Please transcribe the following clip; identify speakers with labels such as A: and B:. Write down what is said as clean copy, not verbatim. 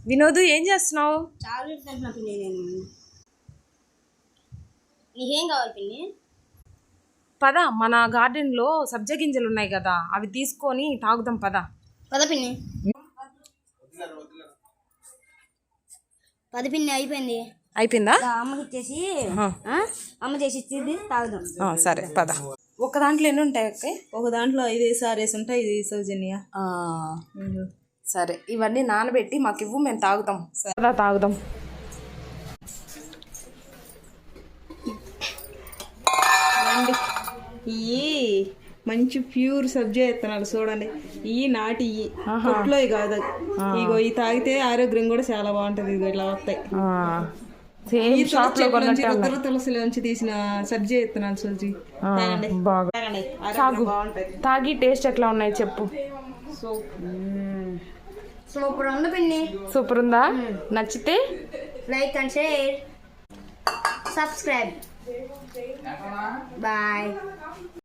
A: వినోద్ ఏం చేస్తున్నావు?
B: చాక్లెట్ తింటున్నా పిన్ని. నీకేం కావాలి పిన్ని?
A: పద, మన గార్డెన్లో సబ్జా గింజలు ఉన్నాయి కదా, అవి తీసుకొని తాగుదాం. పద
B: పద పిన్ని. పద పిన్ని.
A: అయిపోయిందా?
B: అమ్మకి ఇచ్చేసి అమ్మ చేసి ఇచ్చేది తాగుదాం.
A: సరే పద. ఒక దాంట్లో ఎన్ని ఉంటాయి అక్క?
C: ఒక దాంట్లో 5 సారేసి ఉంటాయి. ఇది సౌజన్య.
A: సరే, ఇవన్నీ నానబెట్టి మాకు ఇవ్వు, మేము తాగుతాం. సరే తాగుదాం.
C: ఇవి మంచి ప్యూర్ సబ్జా విత్తనాలు చూడండి. ఇవి నాటి కొట్లో కాదు. ఇగో ఇవి తాగితే ఆరోగ్యం కూడా చాలా బాగుంటది. ఇదిగో ఇట్లా వస్తాయి. తులసిలోంచి తీసిన సబ్జా విత్తనాలు సూజీ.
A: తాగి టేస్ట్ ఎట్లా ఉన్నాయి చెప్పు.
B: సూపర్ ఉంది పిన్ని.
A: సూపర్ ఉందా? నచ్చితే
B: like and share, subscribe. Bye.